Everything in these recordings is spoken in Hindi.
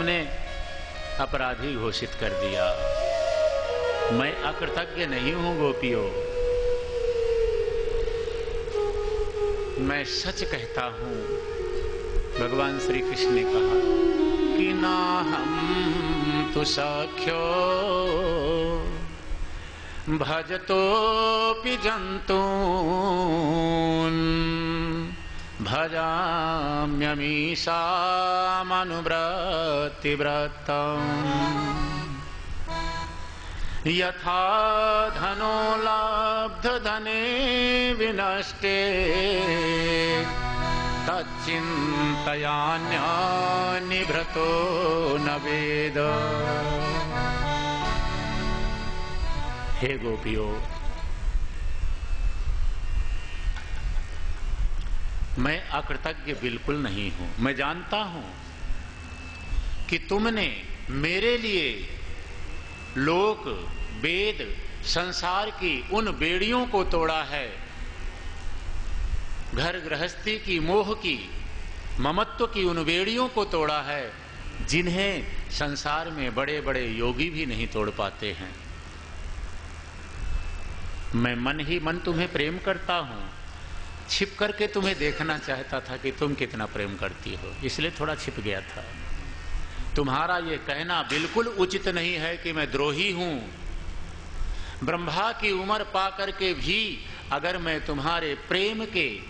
तुमने अपराधी घोषित कर दिया। मैं अकृतज्ञ नहीं हूं गोपियों, मैं सच कहता हूं। भगवान श्री कृष्ण ने कहा कि ना हम तु सख्यो भजतोपि जंतून् भजाम्यमीषामनुव्रतिव्रतम् यथा धनो लब्धधने विनष्टे तच्चिन्तयान्यनिभृतो न वेद। हे गोपियों, मैं अकृतज्ञ बिल्कुल नहीं हूं। मैं जानता हूं कि तुमने मेरे लिए लोक, वेद, संसार की उन बेड़ियों को तोड़ा है, घर गृहस्थी की, मोह की, ममत्व की उन बेड़ियों को तोड़ा है जिन्हें संसार में बड़े बड़े योगी भी नहीं तोड़ पाते हैं। मैं मन ही मन तुम्हें प्रेम करता हूं। छिप करके तुम्हें देखना चाहता था कि तुम कितना प्रेम करती हो, इसलिए थोड़ा छिप गया था। तुम्हारा ये कहना बिल्कुल उचित नहीं है कि मैं द्रोही हूं। ब्रह्मा की उम्र पा करके भी अगर मैं तुम्हारे प्रेम के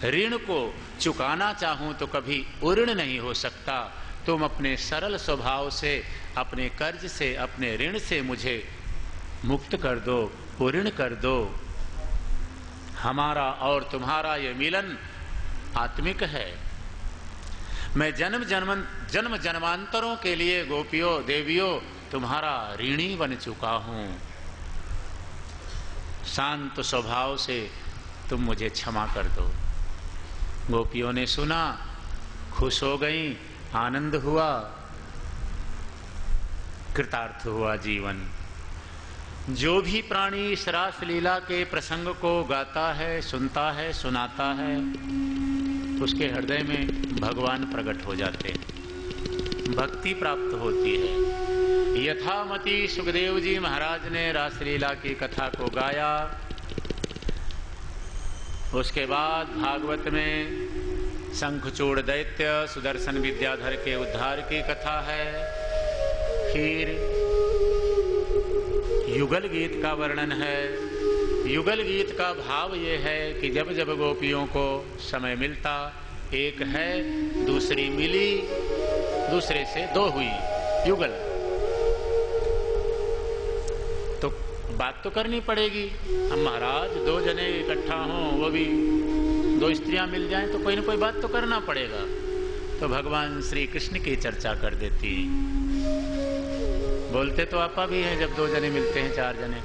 ऋण को चुकाना चाहूं तो कभी उऋण नहीं हो सकता। तुम अपने सरल स्वभाव से, अपने कर्ज से, अपने ऋण से मुझे मुक्त कर दो, उऋण कर दो। हमारा और तुम्हारा ये मिलन आत्मिक है। मैं जन्म जन्मांतरों के लिए गोपियों, देवियों, तुम्हारा ऋणी बन चुका हूं। शांत स्वभाव से तुम मुझे क्षमा कर दो। गोपियों ने सुना, खुश हो गईं, आनंद हुआ, कृतार्थ हुआ जीवन। जो भी प्राणी इस रास लीला के प्रसंग को गाता है, सुनता है, सुनाता है, उसके हृदय में भगवान प्रकट हो जाते हैं, भक्ति प्राप्त होती है। यथामति सुखदेव जी महाराज ने रासलीला की कथा को गाया। उसके बाद भागवत में शंखचूड़ दैत्य सुदर्शन विद्याधर के उद्धार की कथा है। फिर युगल गीत का वर्णन है। युगल गीत का भाव ये है कि जब जब गोपियों को समय मिलता, एक है, दूसरी मिली, दूसरे से दो हुई, युगल। तो बात तो करनी पड़ेगी। हम महाराज दो जने इकट्ठा हों, वो भी दो स्त्रियां मिल जाएं, तो कोई ना कोई बात तो करना पड़ेगा। तो भगवान श्री कृष्ण की चर्चा कर देती। बोलते तो आपा भी हैं जब दो जने मिलते हैं, चार जने।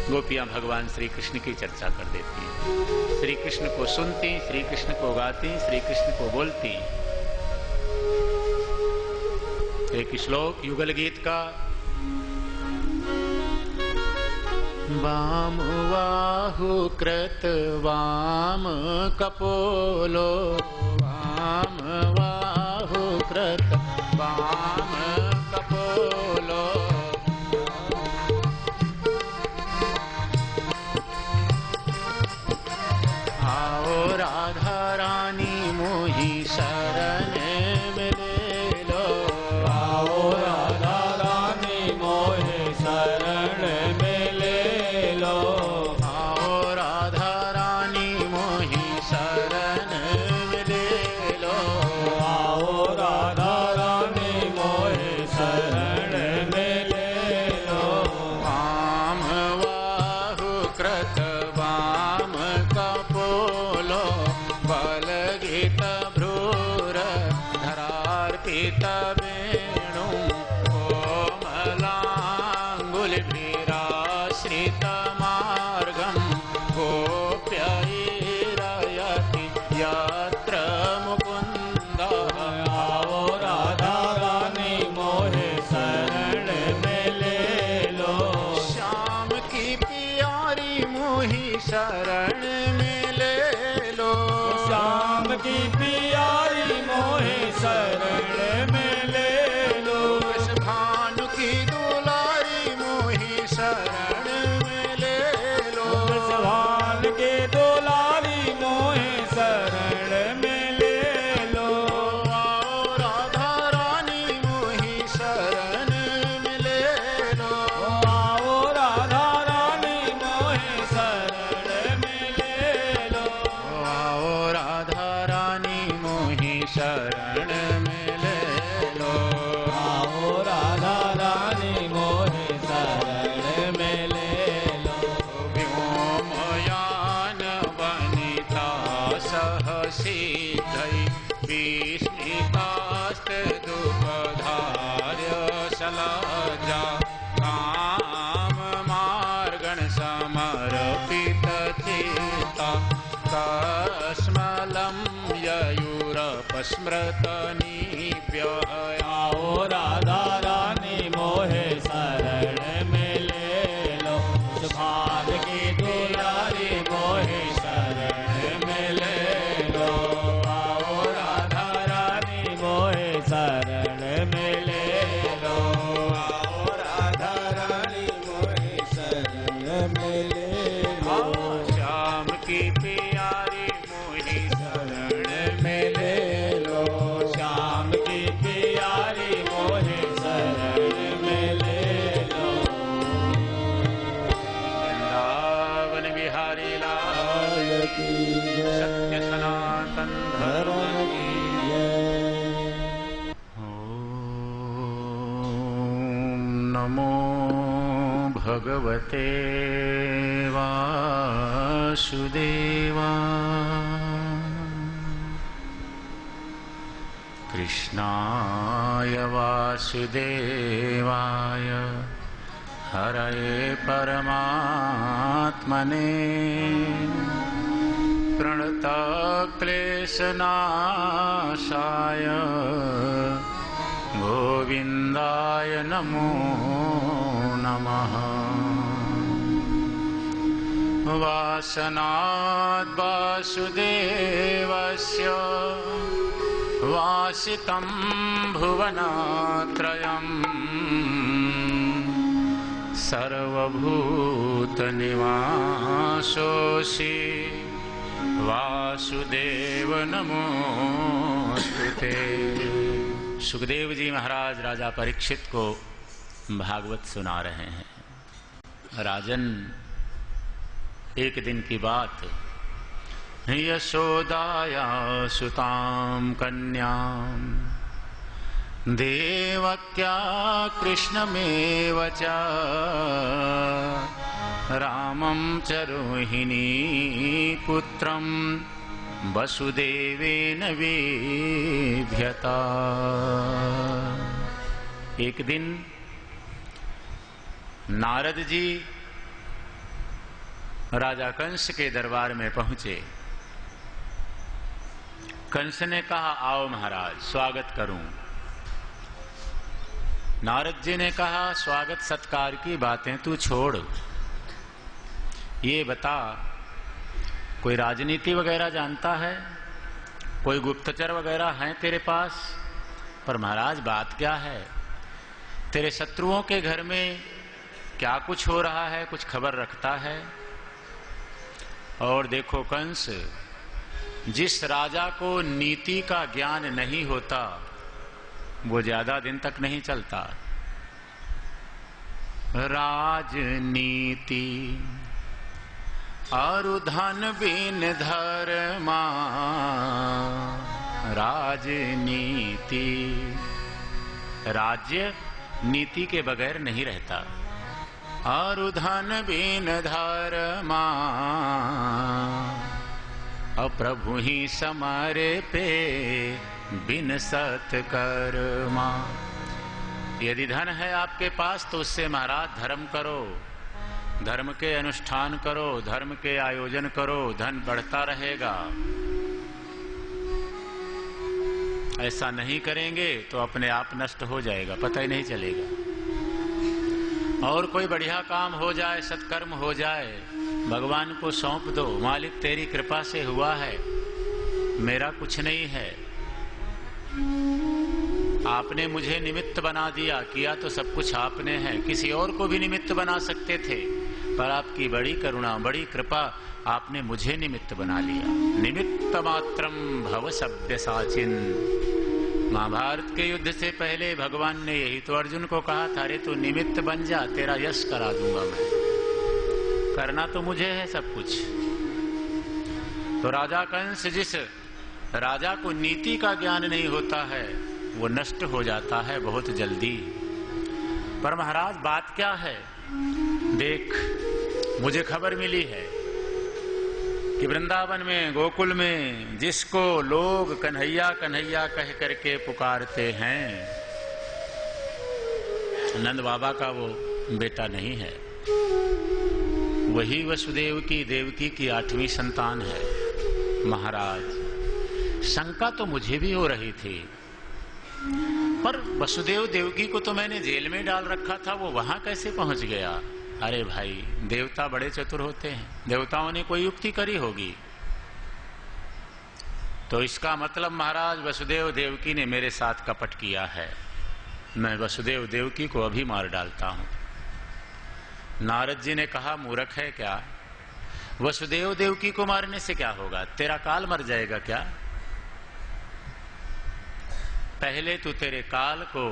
गोपियां भगवान श्री कृष्ण की चर्चा कर देती, श्री कृष्ण को सुनती, श्री कृष्ण को गाती, श्री कृष्ण को बोलती। एक श्लोक युगल गीत का। वाम वाहु कृत वाम कपोलो, वाम वाहु कृत वाम कपोलो, आओ राधा रानी मोही शरण में ले लो, आओ राधा रानी मोहे शरण में ले लो, आओ राधा रानी मोही शरण में ले लो, आओ राधा रानी मोहे शरण में ले लो। वाम वाहु कृत वाम कपोलो, बलगीत भ्रूर धरार्पित वेणु, कोमलांगुलिभिराश्रित मार्गं, गोप्यैरयति यत्र मुकुन्दः। आओ राधा रानी मोहे शरण में ले लो, श्याम की प्यारी मोही शरण में ले लो, श्याम की प्यारी मोहे शरण शरण में ले लो। इस भानु की दुलारी मोहि शरण में ले लो। इस भानु की दुलारी मोहि शरण में ले लो। आओ राधा रानी मोहि शरण में ले लो। आओ राधा रानी मोहि शरण में ले लो। आओ राधा रानी मोहि शरण में ले लो। आओ राधा रानी मोहि शरण में ले लो। व्योमयान वनिता सहसिद्धै विस्मितास्त दुःखधार्य सलज्जा काम मार्गण समर्पित चित्ता कस्मलं ययुरपस्मृत निव्यय। आओ राधा रानी मोहे शरण में ले लो। भाग की दुलारी मोहे शरण में ले लो। आओ राधा रानी मोहे शरण में ले लो। आओ राधा रानी मोहे शरण में ले लो। श्याम की प्यारी मोहि शरण में ले लो। श्याम की प्यारी मोहे शरण में ले लो। वृंदावन बिहारी लाल की जय। सत्य सनातन धर्म की ओम नमो भगवते वासुदेवाय। कृष्णाय वासुदेवाय हरये परमात्मने प्रणतक्लेशनाशाय गोविन्दाय नमो नमः। वासनाद् वासुदेवस्य वासितं भुवनत्रयम् सर्वभूतनिवासोऽसि वासुदेव नमोस्तुते। सुखदेव जी महाराज राजा परीक्षित को भागवत सुना रहे हैं। राजन, एक दिन की बात, यशोदाया सुतां कन्यां देवक्या कृष्णमेव च रामं च रोहिणी पुत्रं वसुदेवेन विध्यता। एक दिन नारद जी राजा कंस के दरबार में पहुंचे। कंस ने कहा, आओ महाराज, स्वागत करूं। नारद जी ने कहा, स्वागत सत्कार की बातें तू छोड़, ये बता, कोई राजनीति वगैरह जानता है? कोई गुप्तचर वगैरह हैं तेरे पास? पर महाराज, बात क्या है? तेरे शत्रुओं के घर में क्या कुछ हो रहा है, कुछ खबर रखता है? और देखो कंस, जिस राजा को नीति का ज्ञान नहीं होता वो ज्यादा दिन तक नहीं चलता। राजनीति और धन बिन धर्मा, राजनीति, राज्य नीति के बगैर नहीं रहता। और धन बिन धर्मा, अप्रभु ही समारे पे बिन सत्कर्मा। यदि धन है आपके पास तो उससे महाराज धर्म करो, धर्म के अनुष्ठान करो, धर्म के आयोजन करो, धन बढ़ता रहेगा। ऐसा नहीं करेंगे तो अपने आप नष्ट हो जाएगा, पता ही नहीं चलेगा। और कोई बढ़िया काम हो जाए, सत्कर्म हो जाए, भगवान को सौंप दो, मालिक तेरी कृपा से हुआ है, मेरा कुछ नहीं है। आपने मुझे निमित्त बना दिया, किया तो सब कुछ आपने है, किसी और को भी निमित्त बना सकते थे, पर आपकी बड़ी करुणा, बड़ी कृपा, आपने मुझे निमित्त बना लिया। निमित्त मात्रम भव सव्यसाचिन। महाभारत के युद्ध से पहले भगवान ने यही तो अर्जुन को कहा था, अरे तू निमित्त बन जा, तेरा यश करा दूंगा मैं, करना तो मुझे है सब कुछ। तो राजा कंस, जिस राजा को नीति का ज्ञान नहीं होता है, वो नष्ट हो जाता है बहुत जल्दी। पर महाराज बात क्या है, देख मुझे खबर मिली है कि वृंदावन में, गोकुल में जिसको लोग कन्हैया कन्हैया कह करके पुकारते हैं, नंद बाबा का वो बेटा नहीं है, वही वसुदेव की देवकी की 8वीं संतान है। महाराज शंका तो मुझे भी हो रही थी, पर वसुदेव देवकी को तो मैंने जेल में डाल रखा था, वो वहां कैसे पहुंच गया? अरे भाई, देवता बड़े चतुर होते हैं, देवताओं ने कोई युक्ति करी होगी। तो इसका मतलब महाराज वसुदेव देवकी ने मेरे साथ कपट किया है, मैं वसुदेव देवकी को अभी मार डालता हूं। नारद जी ने कहा, मूर्ख है क्या, वसुदेव देवकी को मारने से क्या होगा, तेरा काल मर जाएगा क्या? पहले तू तेरे काल को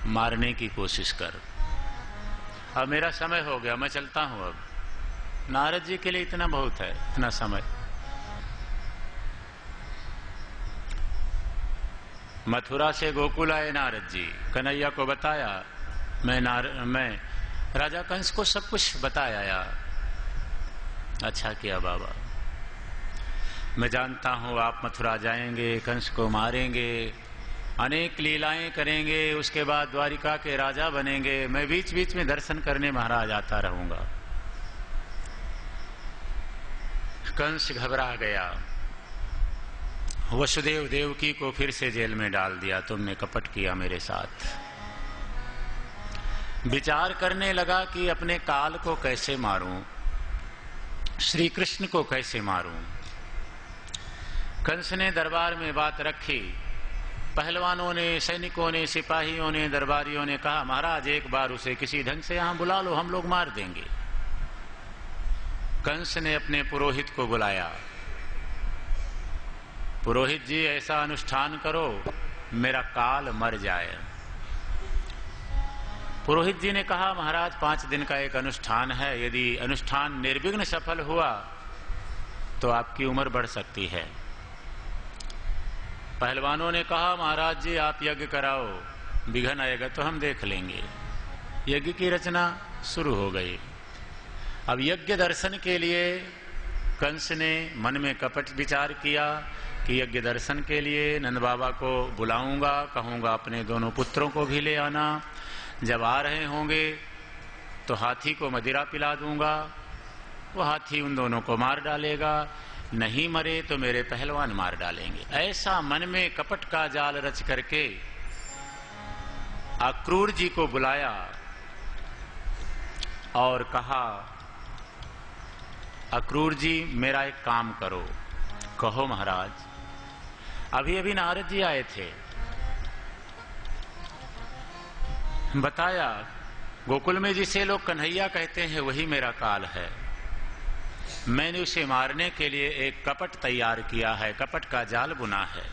मारने की कोशिश कर। अब मेरा समय हो गया, मैं चलता हूं। अब नारद जी के लिए इतना बहुत है, इतना समय। मथुरा से गोकुल आए नारद जी, कन्हैया को बताया, मैं राजा कंस को सब कुछ बताया। अच्छा किया बाबा, मैं जानता हूं आप मथुरा जाएंगे, कंस को मारेंगे, अनेक लीलाएं करेंगे, उसके बाद द्वारिका के राजा बनेंगे, मैं बीच बीच में दर्शन करने महाराज आता रहूंगा। कंस घबरा गया, वसुदेव देवकी को फिर से जेल में डाल दिया, तुमने कपट किया मेरे साथ। विचार करने लगा कि अपने काल को कैसे मारूं, श्री कृष्ण को कैसे मारूं। कंस ने दरबार में बात रखी, पहलवानों ने, सैनिकों ने, सिपाहियों ने, दरबारियों ने कहा, महाराज एक बार उसे किसी ढंग से यहां बुला लो, हम लोग मार देंगे। कंस ने अपने पुरोहित को बुलाया, पुरोहित जी ऐसा अनुष्ठान करो मेरा काल मर जाए। पुरोहित जी ने कहा, महाराज 5 दिन का एक अनुष्ठान है, यदि अनुष्ठान निर्विघ्न सफल हुआ तो आपकी उम्र बढ़ सकती है। पहलवानों ने कहा, महाराज जी आप यज्ञ कराओ, विघ्न आएगा तो हम देख लेंगे। यज्ञ की रचना शुरू हो गई। अब यज्ञ दर्शन के लिए कंस ने मन में कपट विचार किया कि यज्ञ दर्शन के लिए नंद बाबा को बुलाऊंगा, कहूंगा अपने दोनों पुत्रों को भी ले आना, जब आ रहे होंगे तो हाथी को मदिरा पिला दूंगा, वो हाथी उन दोनों को मार डालेगा, नहीं मरे तो मेरे पहलवान मार डालेंगे। ऐसा मन में कपट का जाल रच करके अक्रूर जी को बुलाया और कहा, अक्रूर जी मेरा एक काम करो। कहो महाराज। अभी अभी नारद जी आए थे, बताया गोकुल में जिसे लोग कन्हैया कहते हैं वही मेरा काल है, मैंने उसे मारने के लिए एक कपट तैयार किया है, कपट का जाल बुना है,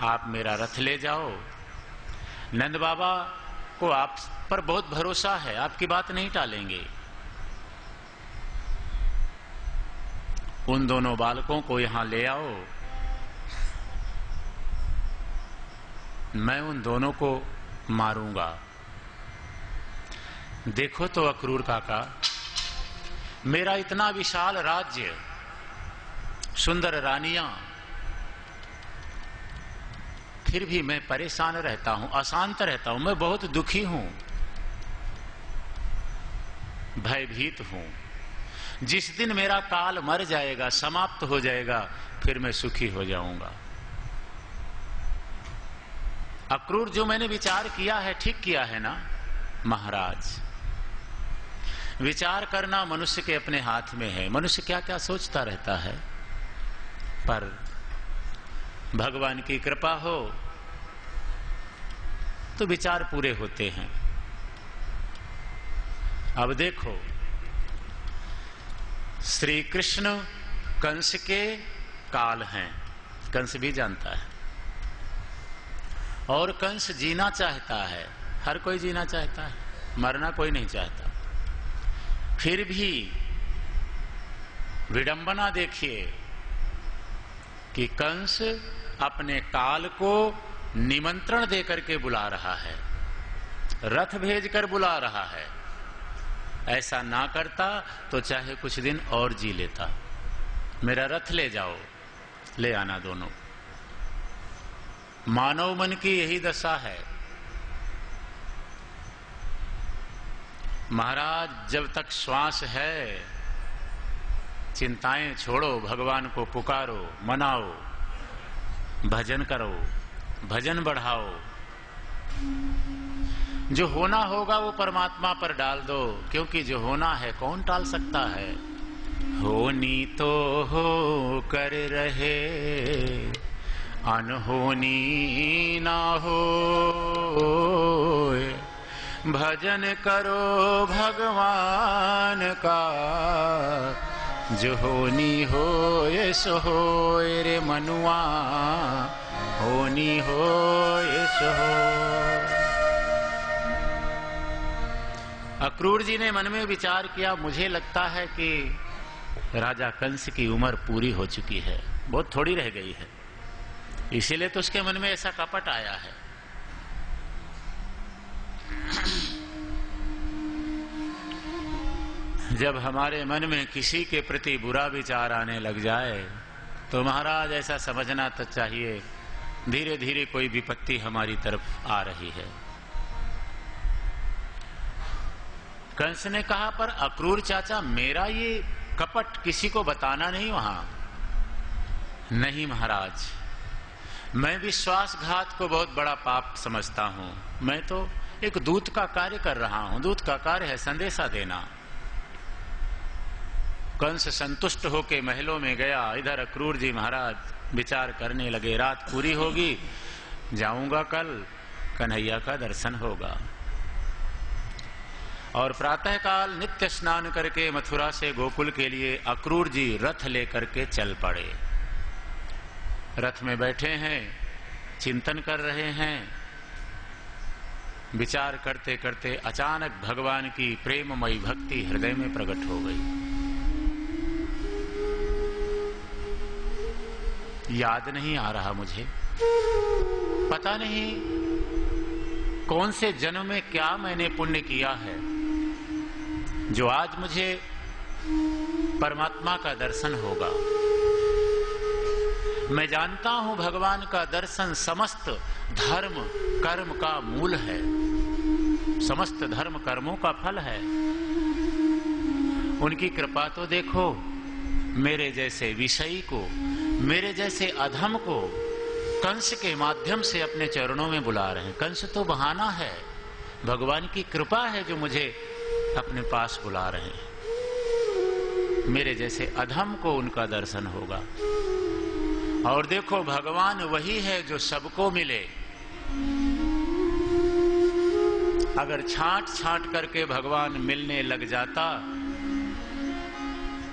आप मेरा रथ ले जाओ। नंद बाबा को आप पर बहुत भरोसा है, आपकी बात नहीं टालेंगे। उन दोनों बालकों को यहां ले आओ, मैं उन दोनों को मारूंगा। देखो तो अक्रूर काका, मेरा इतना विशाल राज्य, सुंदर रानियां, फिर भी मैं परेशान रहता हूं, अशांत रहता हूं, मैं बहुत दुखी हूं, भयभीत हूं। जिस दिन मेरा काल मर जाएगा, समाप्त हो जाएगा, फिर मैं सुखी हो जाऊंगा। अक्रूर, जो मैंने विचार किया है ठीक किया है ना महाराज? विचार करना मनुष्य के अपने हाथ में है, मनुष्य क्या क्या सोचता रहता है, पर भगवान की कृपा हो तो विचार पूरे होते हैं। अब देखो, श्री कृष्ण कंस के काल हैं, कंस भी जानता है, और कंस जीना चाहता है, हर कोई जीना चाहता है, मरना कोई नहीं चाहता। फिर भी विडंबना देखिए कि कंस अपने काल को निमंत्रण देकर के बुला रहा है, रथ भेजकर बुला रहा है। ऐसा ना करता तो चाहे कुछ दिन और जी लेता, मेरा रथ ले जाओ, ले आना दोनों। मानव मन की यही दशा है। महाराज, जब तक श्वास है चिंताएं छोड़ो, भगवान को पुकारो, मनाओ, भजन करो, भजन बढ़ाओ। जो होना होगा वो परमात्मा पर डाल दो, क्योंकि जो होना है कौन टाल सकता है। होनी तो हो कर रहे, अनहोनी ना हो। भजन करो भगवान का, जो होनी हो ये सो हो रे मनुआ, होनी हो ये सो हो। अक्रूर जी ने मन में विचार किया, मुझे लगता है कि राजा कंस की उम्र पूरी हो चुकी है, बहुत थोड़ी रह गई है, इसीलिए तो उसके मन में ऐसा कपट आया है। जब हमारे मन में किसी के प्रति बुरा विचार आने लग जाए तो महाराज ऐसा समझना तो चाहिए धीरे धीरे कोई विपत्ति हमारी तरफ आ रही है। कंस ने कहा, पर अक्रूर चाचा, मेरा ये कपट किसी को बताना नहीं वहां। नहीं महाराज, मैं विश्वासघात को बहुत बड़ा पाप समझता हूं। मैं तो एक दूत का कार्य कर रहा हूं, दूत का कार्य है संदेशा देना। कंस संतुष्ट होकर महलों में गया। इधर अक्रूर जी महाराज विचार करने लगे, रात पूरी होगी, जाऊंगा कल, कन्हैया का दर्शन होगा। और प्रातःकाल नित्य स्नान करके मथुरा से गोकुल के लिए अक्रूर जी रथ लेकर के चल पड़े। रथ में बैठे हैं, चिंतन कर रहे हैं। विचार करते करते अचानक भगवान की प्रेममयी भक्ति हृदय में प्रकट हो गई। याद नहीं आ रहा मुझे, पता नहीं कौन से जन्म में क्या मैंने पुण्य किया है जो आज मुझे परमात्मा का दर्शन होगा। मैं जानता हूं भगवान का दर्शन समस्त धर्म कर्म का मूल है, समस्त धर्म कर्मों का फल है। उनकी कृपा तो देखो, मेरे जैसे विषयी को, मेरे जैसे अधम को कंस के माध्यम से अपने चरणों में बुला रहे हैं। कंस तो बहाना है, भगवान की कृपा है जो मुझे अपने पास बुला रहे हैं। मेरे जैसे अधम को उनका दर्शन होगा। और देखो, भगवान वही है जो सबको मिले। अगर छांट छांट करके भगवान मिलने लग जाता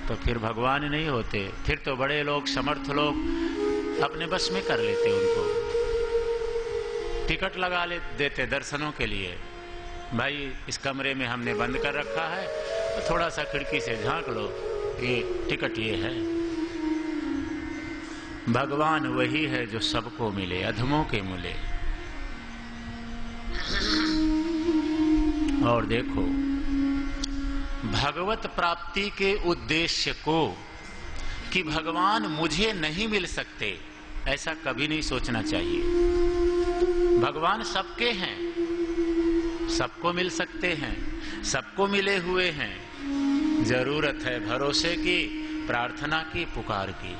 तो फिर भगवान नहीं होते, फिर तो बड़े लोग, समर्थ लोग अपने बस में कर लेते, उनको टिकट लगा देते दर्शनों के लिए। भाई, इस कमरे में हमने बंद कर रखा है, तो थोड़ा सा खिड़की से झांक लो, ये टिकट ये है। भगवान वही है जो सबको मिले, अधमों के मिले। और देखो, भगवत प्राप्ति के उद्देश्य को कि भगवान मुझे नहीं मिल सकते, ऐसा कभी नहीं सोचना चाहिए। भगवान सबके हैं, सबको मिल सकते हैं, सबको मिले हुए हैं। जरूरत है भरोसे की, प्रार्थना की, पुकार की।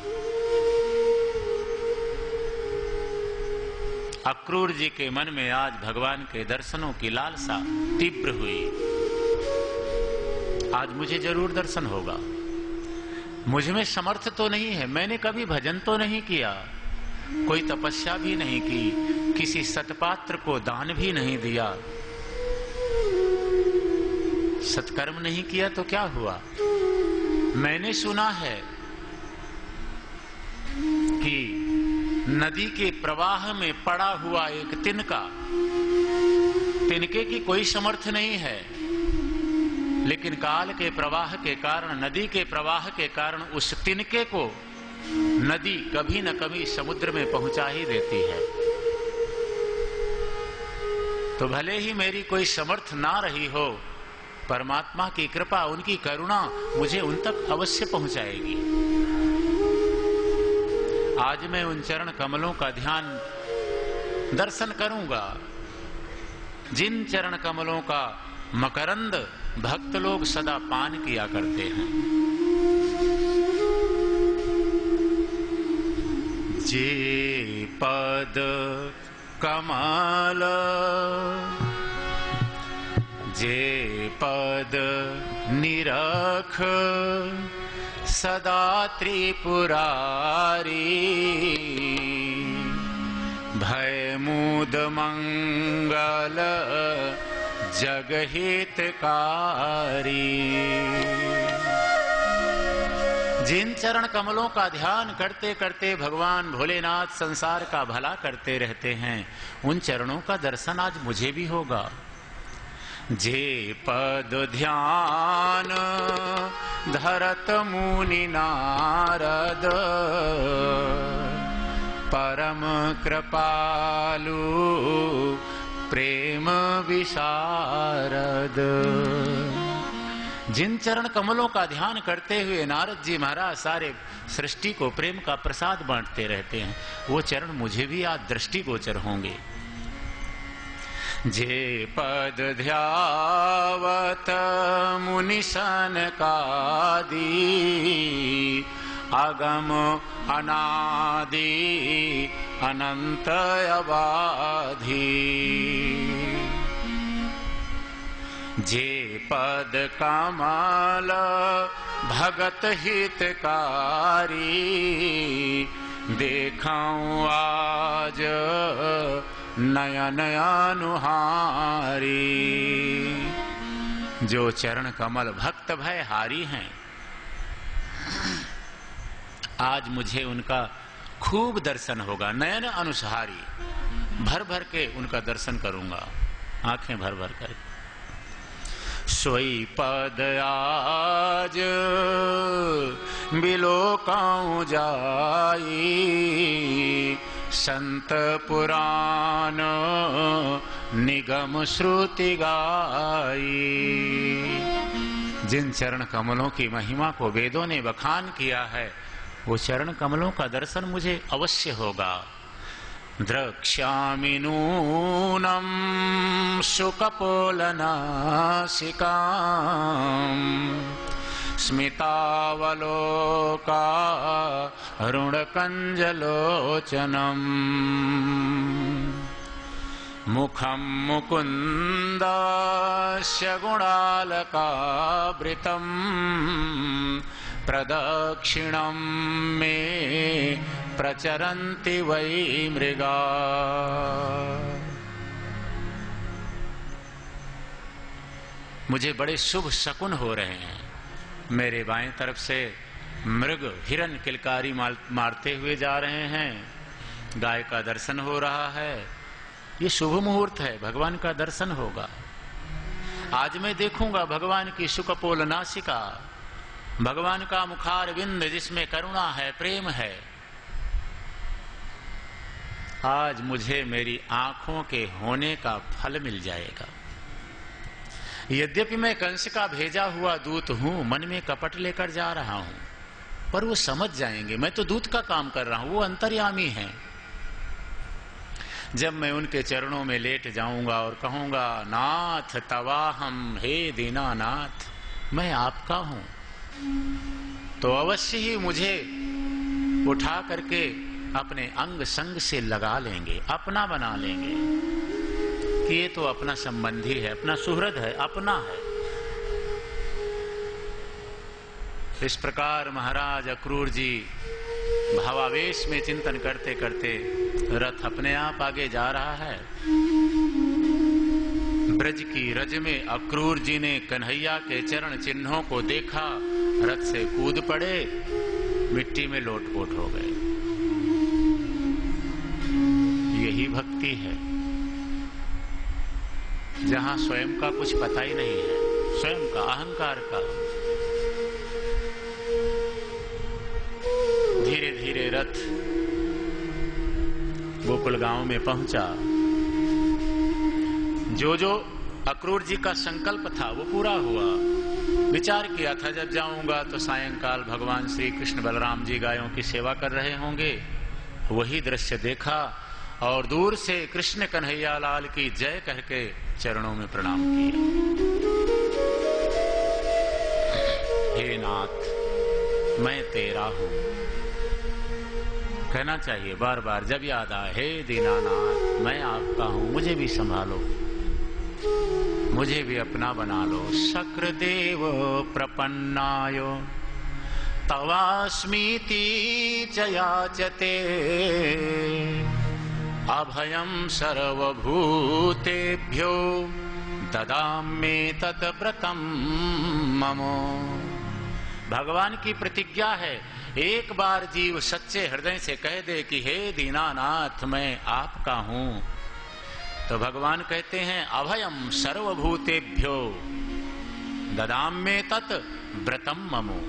अक्रूर जी के मन में आज भगवान के दर्शनों की लालसा तीव्र हुई। आज मुझे जरूर दर्शन होगा। मुझ में समर्थ तो नहीं है, मैंने कभी भजन तो नहीं किया, कोई तपस्या भी नहीं की, किसी सत्पात्र को दान भी नहीं दिया, सत्कर्म नहीं किया तो क्या हुआ? मैंने सुना है कि नदी के प्रवाह में पड़ा हुआ एक तिनका, तिनके की कोई समर्थ नहीं है, लेकिन काल के प्रवाह के कारण, नदी के प्रवाह के कारण उस तिनके को नदी कभी न कभी समुद्र में पहुंचा ही देती है। तो भले ही मेरी कोई समर्थ ना रही हो, परमात्मा की कृपा, उनकी करुणा मुझे उन तक अवश्य पहुंचाएगी। आज मैं उन चरण कमलों का ध्यान दर्शन करूंगा, जिन चरण कमलों का मकरंद भक्त लोग सदा पान किया करते हैं। जे पद कमल, जे पद निरख सदा त्रिपुरारी, भय मुद मंगल जगहितकारी। जिन चरण कमलों का ध्यान करते करते भगवान भोलेनाथ संसार का भला करते रहते हैं, उन चरणों का दर्शन आज मुझे भी होगा। जे पद ध्यान धरत मुनि नारद, परम कृपालु प्रेम विशारद। जिन चरण कमलों का ध्यान करते हुए नारद जी महाराज सारे सृष्टि को प्रेम का प्रसाद बांटते रहते हैं, वो चरण मुझे भी आज दृष्टिगोचर होंगे। जे पद ध्यावत मुनि सनकादि, अगम अनादि अनंत अबाधि। जे पद कमल भगत हितकारी, देखऊं आज नयन अनुहारी। जो चरण कमल भक्त भय हारी हैं, आज मुझे उनका खूब दर्शन होगा। नयन अनुसारी, भर भर के उनका दर्शन करूंगा, आंखें भर भर कर। सोई पद आज बिलोकाऊं जाई, संत पुराण निगम श्रुति गाई। जिन चरण कमलों की महिमा को वेदों ने बखान किया है, वो चरण कमलों का दर्शन मुझे अवश्य होगा। द्रक्ष्यामि नूनं शुकपोलनासिकां, स्मितावलोका अरुणकञ्जलोचनम्। मुखं मुकुन्दस्य गुणालकावृतम्, प्रदक्षिणं मे प्रचरन्ति वै मृगा। मुझे बड़े शुभ शकुन हो रहे हैं। मेरे बाएं तरफ से मृग हिरन किलकारी मारते हुए जा रहे हैं, गाय का दर्शन हो रहा है। ये शुभ मुहूर्त है, भगवान का दर्शन होगा। आज मैं देखूंगा भगवान की शुकपोल नासिका, भगवान का मुखार बिंद जिसमें करुणा है, प्रेम है। आज मुझे मेरी आंखों के होने का फल मिल जाएगा। यद्यपि मैं कंस का भेजा हुआ दूत हूं, मन में कपट लेकर जा रहा हूं, पर वो समझ जाएंगे मैं तो दूत का काम कर रहा हूं, वो अंतर्यामी हैं। जब मैं उनके चरणों में लेट जाऊंगा और कहूंगा, नाथ तवाहम, हे दीनानाथ, मैं आपका हूं, तो अवश्य ही मुझे उठा करके अपने अंग संग से लगा लेंगे, अपना बना लेंगे कि ये तो अपना संबंधी है, अपना सुहृद है, अपना है। इस प्रकार महाराज अक्रूर जी भावावेश में चिंतन करते करते रथ अपने आप आगे जा रहा है। ब्रज की रज में अक्रूर जी ने कन्हैया के चरण चिन्हों को देखा, रथ से कूद पड़े, मिट्टी में लोटपोट हो गए। यही भक्ति है, जहां स्वयं का कुछ पता ही नहीं है, स्वयं का, अहंकार का। धीरे धीरे रथ गोकुल गांव में पहुंचा। जो जो अक्रूर जी का संकल्प था वो पूरा हुआ। विचार किया था जब जाऊंगा तो सायंकाल भगवान श्री कृष्ण बलराम जी गायों की सेवा कर रहे होंगे। वही दृश्य देखा और दूर से कृष्ण कन्हैया लाल की जय कह के चरणों में प्रणाम किया। हे नाथ, मैं तेरा हूं। कहना चाहिए बार बार जब याद आए, हे दीनानाथ, मैं आपका हूं, मुझे भी संभालो, मुझे भी अपना बना लो। शक्रदेव प्रपन्नायो तवास्मीति च याचते, अभयं सर्वभूतेभ्यो ददामि तत्व्रतं मम। भगवान की प्रतिज्ञा है, एक बार जीव सच्चे हृदय से कह दे कि हे दीनानाथ, मैं आपका हूं, तो भगवान कहते हैं अभयम सर्वभूतेभ्यो ददामि तत् व्रतम ममो।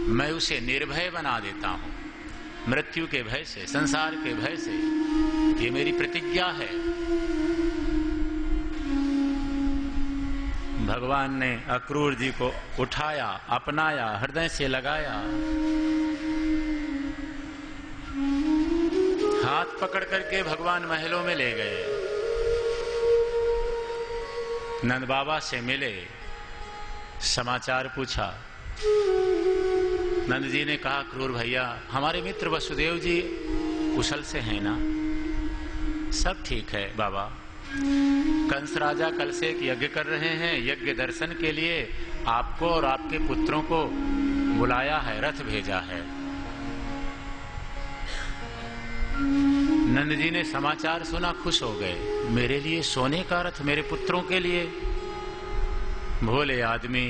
मैं उसे निर्भय बना देता हूं, मृत्यु के भय से, संसार के भय से। ये मेरी प्रतिज्ञा है। भगवान ने अक्रूर जी को उठाया, अपनाया, हृदय से लगाया, हाथ पकड़ करके भगवान महलों में ले गए। नंद बाबा से मिले, समाचार पूछा। नंद जी ने कहा, क्रूर भैया, हमारे मित्र वसुदेव जी कुशल से हैं ना? सब ठीक है बाबा। कंस राजा कल से एक यज्ञ कर रहे हैं, यज्ञ दर्शन के लिए आपको और आपके पुत्रों को बुलाया है, रथ भेजा है। नंद जी ने समाचार सुना, खुश हो गए। मेरे लिए सोने का रथ, मेरे पुत्रों के लिए? भोले आदमी।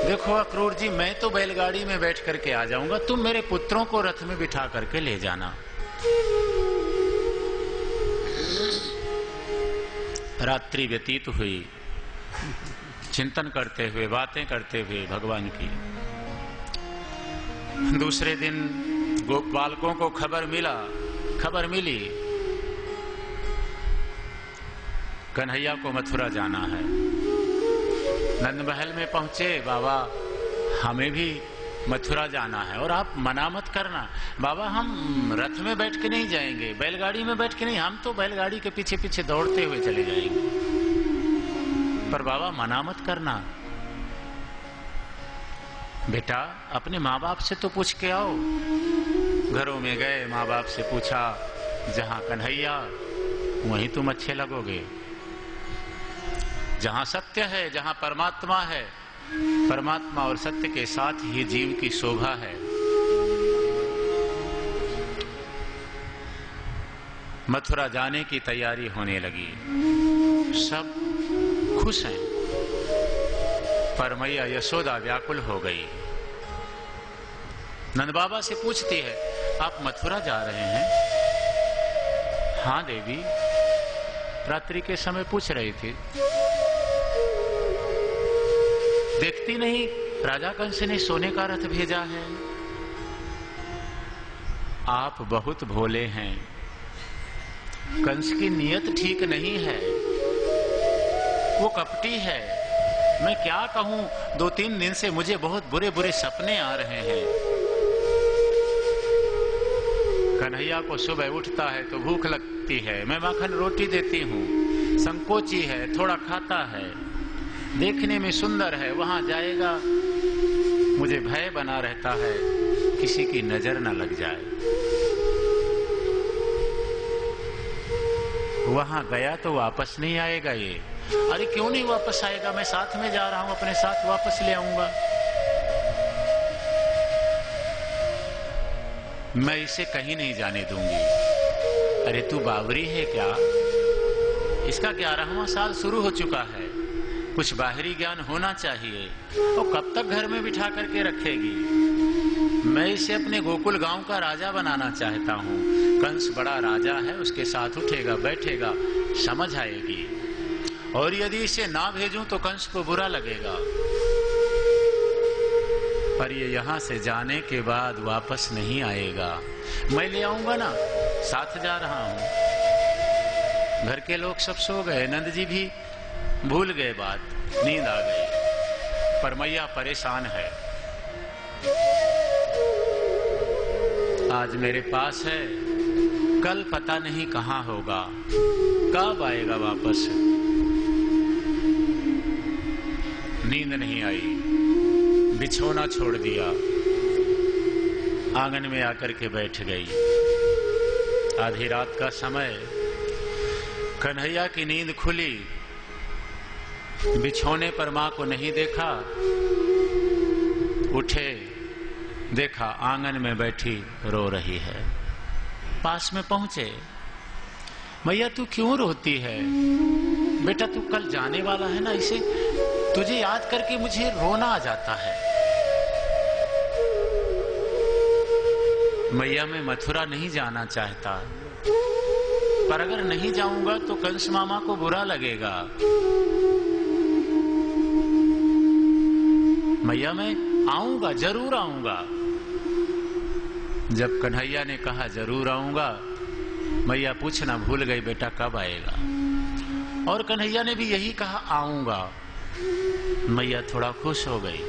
देखो अक्रूर जी, मैं तो बैलगाड़ी में बैठ करके आ जाऊंगा, तुम मेरे पुत्रों को रथ में बिठा करके ले जाना। रात्रि व्यतीत हुई, चिंतन करते हुए, बातें करते हुए भगवान की। दूसरे दिन गोपालकों को खबर मिली, कन्हैया को मथुरा जाना है। नंद महल में पहुंचे, बाबा हमें भी मथुरा जाना है और आप मना मत करना। बाबा हम रथ में बैठ के नहीं जाएंगे, बैलगाड़ी में बैठ के नहीं, हम तो बैलगाड़ी के पीछे पीछे दौड़ते हुए चले जाएंगे, पर बाबा मना मत करना। बेटा अपने माँ बाप से तो पूछ के आओ। घरों में गए, माँ बाप से पूछा, जहां कन्हैया वहीं तुम अच्छे लगोगे। जहां सत्य है, जहां परमात्मा है, परमात्मा और सत्य के साथ ही जीव की शोभा है। मथुरा जाने की तैयारी होने लगी, सब खुश हैं, पर मैया यशोदा व्याकुल हो गई। नंद बाबा से पूछती है, आप मथुरा जा रहे हैं? हाँ देवी, रात्रि के समय पूछ रही थी। देखती नहीं राजा कंस ने सोने का रथ भेजा है। आप बहुत भोले हैं, कंस की नियत ठीक नहीं है, वो कपटी है। मैं क्या कहूं, 2-3 दिन से मुझे बहुत बुरे बुरे सपने आ रहे हैं। कन्हैया को सुबह उठता है तो भूख लगती है, मैं माखन रोटी देती हूँ, संकोची है, थोड़ा खाता है, देखने में सुंदर है, वहां जाएगा मुझे भय बना रहता है किसी की नजर न लग जाए। वहां गया तो वापस नहीं आएगा ये। अरे क्यों नहीं वापस आएगा, मैं साथ में जा रहा हूं, अपने साथ वापस ले आऊंगा। मैं इसे कहीं नहीं जाने दूंगी। अरे तू बावरी है क्या? इसका 11वां साल शुरू हो चुका है, कुछ बाहरी ज्ञान होना चाहिए। और कब तक घर में बिठा करके रखेगी? मैं इसे अपने गोकुल गांव का राजा बनाना चाहता हूँ। कंस बड़ा राजा है, उसके साथ उठेगा बैठेगा, समझ आएगी। और यदि इसे ना भेजूं तो कंस को बुरा लगेगा। पर ये यहाँ से जाने के बाद वापस नहीं आएगा। मैं ले आऊंगा ना, साथ जा रहा हूं। घर के लोग सब सो गए, नंद जी भी भूल गए बात, नींद आ गई। पर मैया परेशान है। आज मेरे पास है, कल पता नहीं कहाँ होगा, कब आएगा वापस। नींद नहीं आई, बिछौना छोड़ दिया, आंगन में आकर के बैठ गई। आधी रात का समय, कन्हैया की नींद खुली। बिछौने पर मां को नहीं देखा, उठे, देखा आंगन में बैठी रो रही है। पास में पहुंचे, मैया तू क्यों रोती है? बेटा तू कल जाने वाला है ना, इसे तुझे याद करके मुझे रोना आ जाता है। मैया मैं मथुरा नहीं जाना चाहता, पर अगर नहीं जाऊंगा तो कंस मामा को बुरा लगेगा। मैया मैं आऊंगा, जरूर आऊंगा। जब कन्हैया ने कहा जरूर आऊंगा, मैया पूछना भूल गई बेटा कब आएगा। और कन्हैया ने भी यही कहा आऊंगा। मैया थोड़ा खुश हो गई।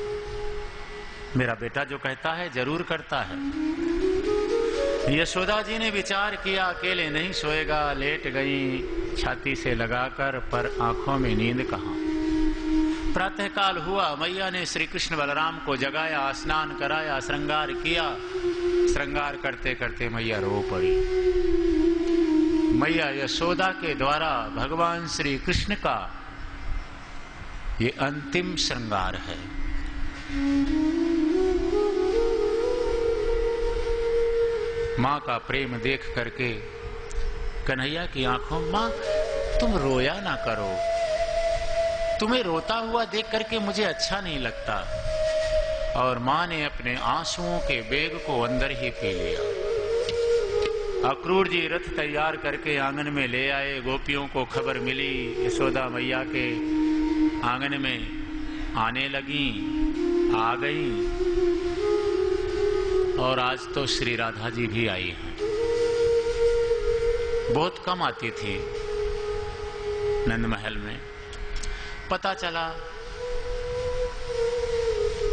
मेरा बेटा जो कहता है जरूर करता है। यशोदा जी ने विचार किया, अकेले नहीं सोएगा, लेट गई छाती से लगाकर, पर आंखों में नींद कहां। प्रातःकाल हुआ, मैया ने श्री कृष्ण बलराम को जगाया, स्नान कराया, श्रृंगार किया। श्रृंगार करते करते मैया रो पड़ी। मैया यशोदा के द्वारा भगवान श्री कृष्ण का ये अंतिम श्रृंगार है। मां का प्रेम देख करके कन्हैया की आंखों, मां तुम रोया ना करो, तुम्हें रोता हुआ देख करके मुझे अच्छा नहीं लगता। और मां ने अपने आंसुओं के बेग को अंदर ही पी लिया। अक्रूर जी रथ तैयार करके आंगन में ले आए। गोपियों को खबर मिली, यशोदा मैया के आंगन में आने लगी, आ गई। और आज तो श्री राधा जी भी आई हैं। बहुत कम आती थी नंद महल में। पता चला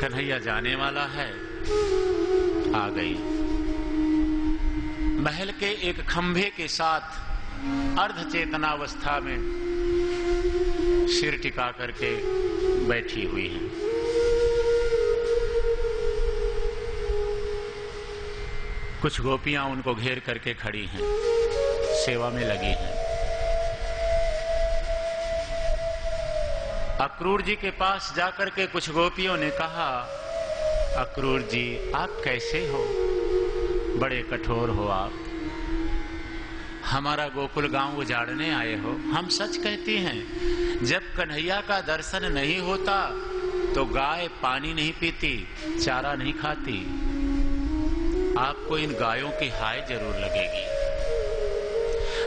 कन्हैया जाने वाला है, आ गई। महल के एक खंभे के साथ अर्ध चेतनावस्था में सिर टिका करके बैठी हुई है। कुछ गोपियां उनको घेर करके खड़ी हैं, सेवा में लगी हैं। अक्रूर जी के पास जाकर के कुछ गोपियों ने कहा, अक्रूर जी आप कैसे हो? बड़े कठोर हो आप, हमारा गोकुल गांव उजाड़ने आए हो। हम सच कहती हैं, जब कन्हैया का दर्शन नहीं होता तो गाय पानी नहीं पीती, चारा नहीं खाती। आपको इन गायों की हाय जरूर लगेगी।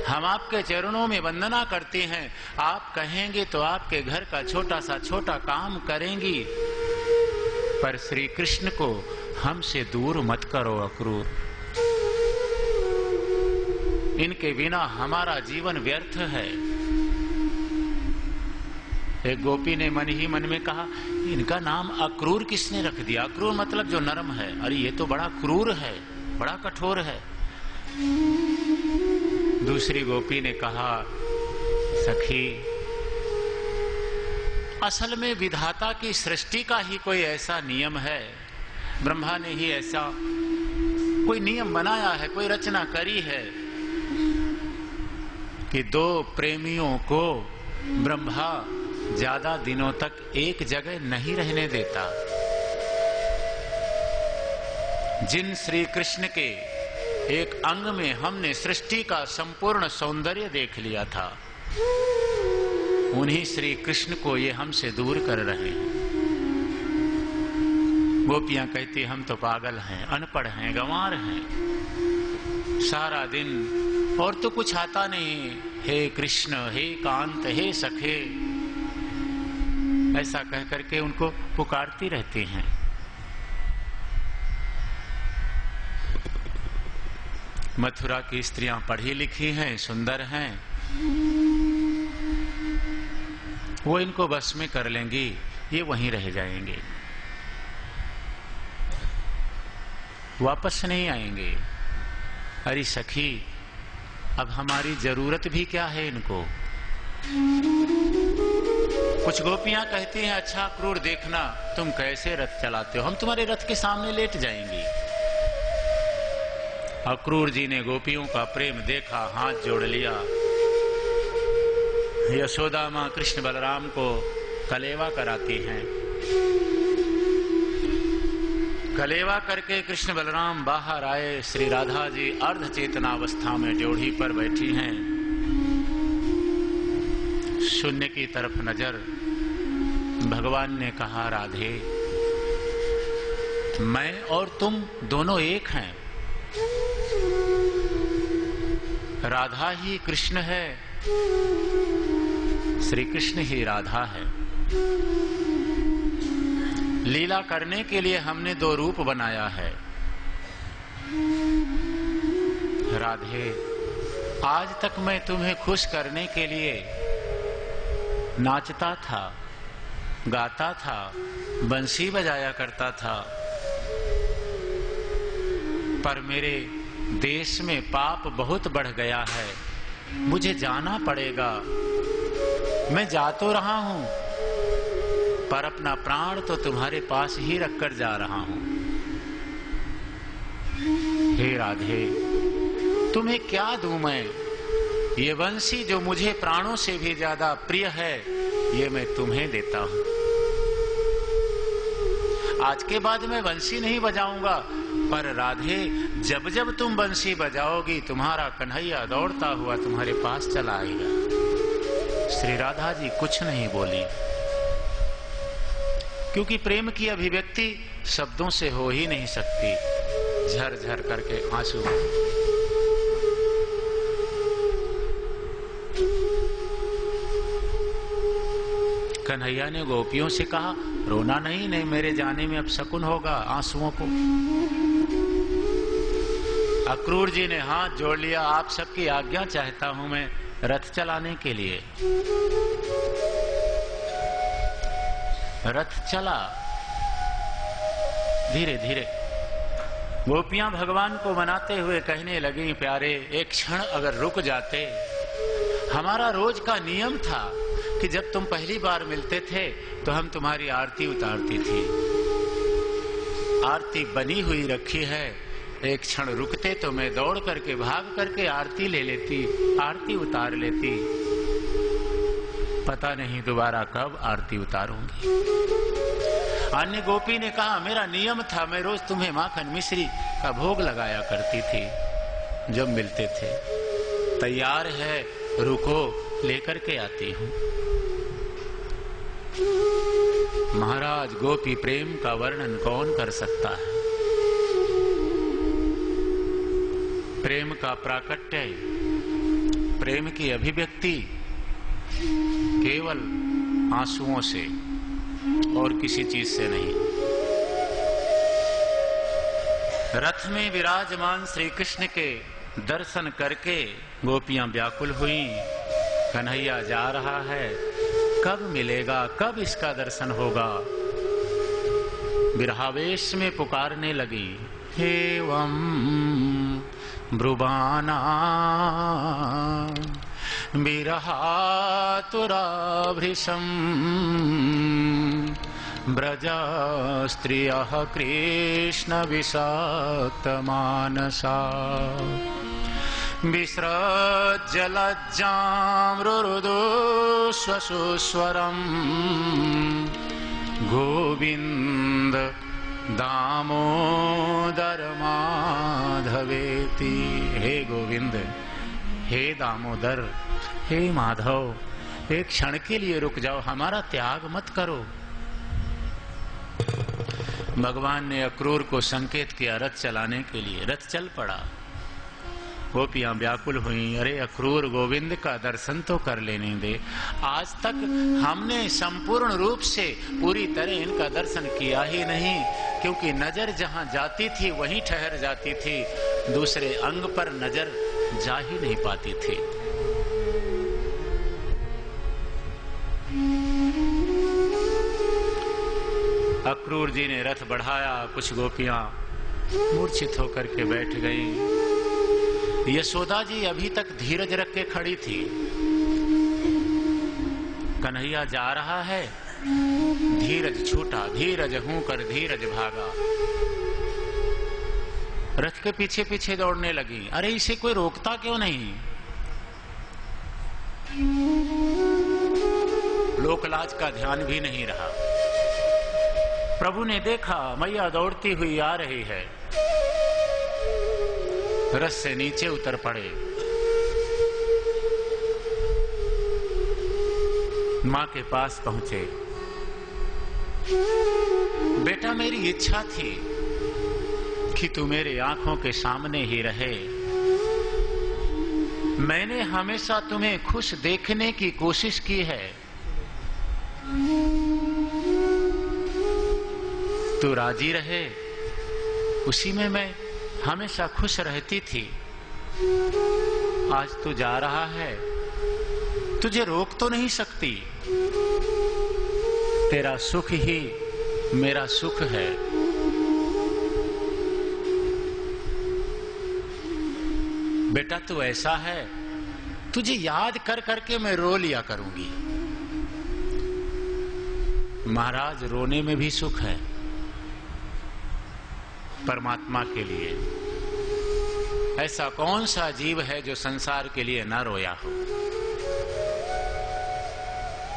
हम आपके चरणों में वंदना करते हैं, आप कहेंगे तो आपके घर का छोटा सा छोटा काम करेंगी, पर श्री कृष्ण को हमसे दूर मत करो अक्रूर। इनके बिना हमारा जीवन व्यर्थ है। एक गोपी ने मन ही मन में कहा, इनका नाम अक्रूर किसने रख दिया? अक्रूर मतलब जो नरम है। अरे ये तो बड़ा क्रूर है, बड़ा कठोर है। दूसरी गोपी ने कहा, सखी असल में विधाता की सृष्टि का ही कोई ऐसा नियम है, ब्रह्मा ने ही ऐसा कोई नियम बनाया है, कोई रचना करी है कि दो प्रेमियों को ब्रह्मा ज्यादा दिनों तक एक जगह नहीं रहने देता। जिन श्री कृष्ण के एक अंग में हमने सृष्टि का संपूर्ण सौंदर्य देख लिया था, उन्हीं श्री कृष्ण को ये हमसे दूर कर रहे हैं। गोपियां कहती हम तो पागल हैं, अनपढ़ हैं, गंवार हैं, सारा दिन और तो कुछ आता नहीं, हे कृष्ण, हे कांत, हे सखे, ऐसा कह करके उनको पुकारती रहती हैं। मथुरा की स्त्रियां पढ़ी लिखी हैं, सुंदर हैं, वो इनको बस में कर लेंगी, ये वहीं रह जाएंगे, वापस नहीं आएंगे। अरे सखी, अब हमारी जरूरत भी क्या है इनको। कुछ गोपियां कहती हैं अच्छा क्रूर देखना तुम कैसे रथ चलाते हो, हम तुम्हारे रथ के सामने लेट जाएंगी। अक्रूर जी ने गोपियों का प्रेम देखा, हाथ जोड़ लिया। यशोदा मां कृष्ण बलराम को कलेवा कराती हैं। कलेवा करके कृष्ण बलराम बाहर आए। श्री राधा जी अर्ध चेतनावस्था में ड्योढ़ी पर बैठी हैं। शून्य की तरफ नजर। भगवान ने कहा, राधे, मैं और तुम दोनों एक हैं। राधा ही कृष्ण है, श्री कृष्ण ही राधा है। लीला करने के लिए हमने दो रूप बनाया है। राधे, आज तक मैं तुम्हें खुश करने के लिए नाचता था, गाता था, बंसी बजाया करता था, पर मेरे देश में पाप बहुत बढ़ गया है, मुझे जाना पड़ेगा। मैं जा तो रहा हूं, पर अपना प्राण तो तुम्हारे पास ही रखकर जा रहा हूं। हे राधे, तुम्हें क्या दूं मैं? ये बंसी जो मुझे प्राणों से भी ज्यादा प्रिय है, ये मैं तुम्हें देता हूं। आज के बाद मैं बंसी नहीं बजाऊंगा, पर राधे, जब जब तुम बंसी बजाओगी, तुम्हारा कन्हैया दौड़ता हुआ तुम्हारे पास चला आएगा। श्री राधा जी कुछ नहीं बोली, क्योंकि प्रेम की अभिव्यक्ति शब्दों से हो ही नहीं सकती। झरझर करके आंसू। कन्हैया ने गोपियों से कहा, रोना नहीं, नहीं मेरे जाने में अब शकुन होगा आंसुओं को। अक्रूर जी ने हाथ जोड़ लिया, आप सबकी आज्ञा चाहता हूं मैं रथ चलाने के लिए। रथ चला धीरे धीरे। गोपियां भगवान को मनाते हुए कहने लगी, प्यारे, एक क्षण अगर रुक जाते। हमारा रोज का नियम था कि जब तुम पहली बार मिलते थे तो हम तुम्हारी आरती उतारती थी। आरती बनी हुई रखी है, एक क्षण रुकते तो मैं दौड़ करके भाग करके आरती ले लेती, आरती उतार लेती। पता नहीं दोबारा कब आरती उतारूंगी। अन्य गोपी ने कहा, मेरा नियम था, मैं रोज तुम्हें माखन मिश्री का भोग लगाया करती थी जब मिलते थे। तैयार है, रुको, लेकर के आती हूं। महाराज, गोपी प्रेम का वर्णन कौन कर सकता है? प्रेम का प्राकट्य, प्रेम की अभिव्यक्ति केवल आंसुओं से और किसी चीज से नहीं। रथ में विराजमान श्री कृष्ण के दर्शन करके गोपियां व्याकुल हुईं। कन्हैया जा रहा है, कब मिलेगा, कब इसका दर्शन होगा? विरहावेश में पुकारने लगी, एवं ब्रुवाना विरहातुराभृशं ब्रज स्त्रियः कृष्ण विषाक्तमानसा विसृज्य लज्जां रुरुदु स्वसुस्वरं गोविन्द दामोदर माधवेति। हे गोविंद, हे दामोदर, हे माधव, एक क्षण के लिए रुक जाओ, हमारा त्याग मत करो। भगवान ने अक्रूर को संकेत किया रथ चलाने के लिए। रथ चल पड़ा। गोपियां व्याकुल हुई, अरे अक्रूर, गोविंद का दर्शन तो कर लेने दे। आज तक हमने संपूर्ण रूप से पूरी तरह इनका दर्शन किया ही नहीं, क्योंकि नजर जहां जाती थी वहीं ठहर जाती थी, दूसरे अंग पर नजर जा ही नहीं पाती थी। अक्रूर जी ने रथ बढ़ाया। कुछ गोपियां मूर्छित होकर के बैठ गईं। यशोदा जी अभी तक धीरज रख के खड़ी थी। कन्हैया जा रहा है, धीरज छूटा, धीरज हूं कर धीरज भागा। रथ के पीछे पीछे दौड़ने लगी। अरे इसे कोई रोकता क्यों नहीं? लोकलाज का ध्यान भी नहीं रहा। प्रभु ने देखा मैया दौड़ती हुई आ रही है, रथ से नीचे उतर पड़े। मां के पास पहुंचे। बेटा, मेरी इच्छा थी कि तू मेरे आंखों के सामने ही रहे। मैंने हमेशा तुम्हें खुश देखने की कोशिश की है। तू राजी रहे, उसी में मैं हमेशा खुश रहती थी। आज तू जा रहा है, तुझे रोक तो नहीं सकती। तेरा सुख ही मेरा सुख है। बेटा, तू ऐसा है, तुझे याद कर करके मैं रो लिया करूंगी। महाराज, रोने में भी सुख है परमात्मा के लिए। ऐसा कौन सा जीव है जो संसार के लिए न रोया हो?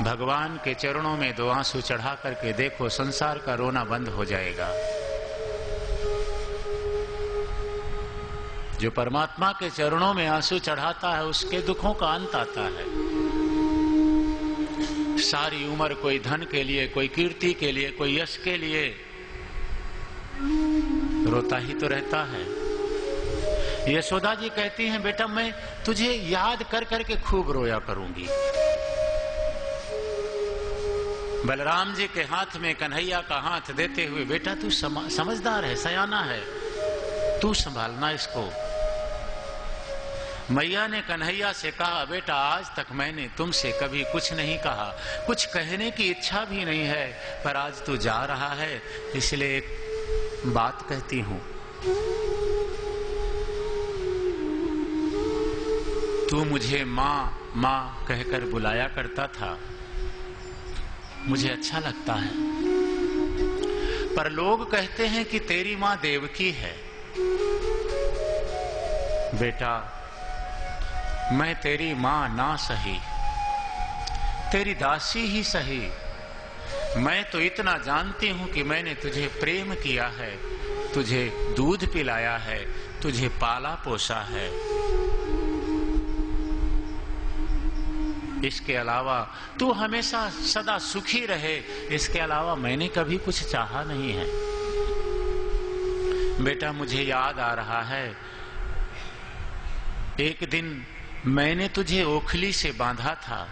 भगवान के चरणों में दो आंसू चढ़ा करके देखो, संसार का रोना बंद हो जाएगा। जो परमात्मा के चरणों में आंसू चढ़ाता है, उसके दुखों का अंत आता है। सारी उम्र कोई धन के लिए, कोई कीर्ति के लिए, कोई यश के लिए रोता ही तो रहता है। यशोदा जी कहती हैं, बेटा, मैं तुझे याद कर करके खूब रोया करूंगी। बलराम जी के हाथ में कन्हैया का हाथ देते हुए, बेटा तू समझदार है, सयाना है, तू संभालना इसको। मैया ने कन्हैया से कहा, बेटा आज तक मैंने तुमसे कभी कुछ नहीं कहा, कुछ कहने की इच्छा भी नहीं है, पर आज तू जा रहा है इसलिए एक बात कहती हूं। तू मुझे माँ माँ कहकर बुलाया करता था, मुझे अच्छा लगता है, पर लोग कहते हैं कि तेरी माँ देवकी है। बेटा, मैं तेरी माँ ना सही, तेरी दासी ही सही, मैं तो इतना जानती हूं कि मैंने तुझे प्रेम किया है, तुझे दूध पिलाया है, तुझे पाला पोसा है। इसके अलावा तू हमेशा सदा सुखी रहे, इसके अलावा मैंने कभी कुछ चाहा नहीं है। बेटा, मुझे याद आ रहा है, एक दिन मैंने तुझे ओखली से बांधा था।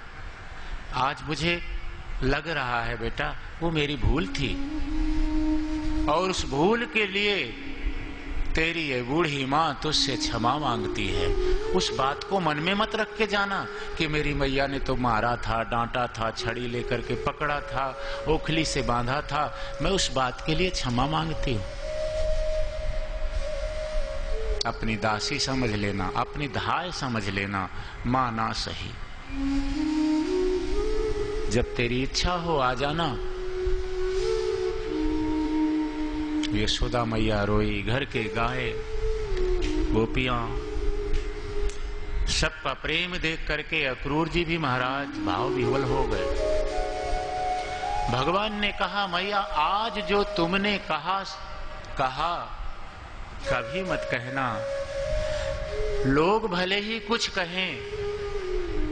आज मुझे लग रहा है बेटा वो मेरी भूल थी, और उस भूल के लिए तेरी ये बूढ़ी माँ तुझसे क्षमा मांगती है। उस बात को मन में मत रख के जाना कि मेरी मैया ने तो मारा था, डांटा था, छड़ी लेकर के पकड़ा था, ओखली से बांधा था। मैं उस बात के लिए क्षमा मांगती हूँ। अपनी दासी समझ लेना, अपनी धाय समझ लेना, माँ ना सही। जब तेरी इच्छा हो आ जाना। यशोदा मैया रोई, घर के गाय, गोपियां, सबका प्रेम देख करके अक्रूर जी भी महाराज भाव विह्वल हो गए। भगवान ने कहा मैया आज जो तुमने कहा कभी मत कहना। लोग भले ही कुछ कहें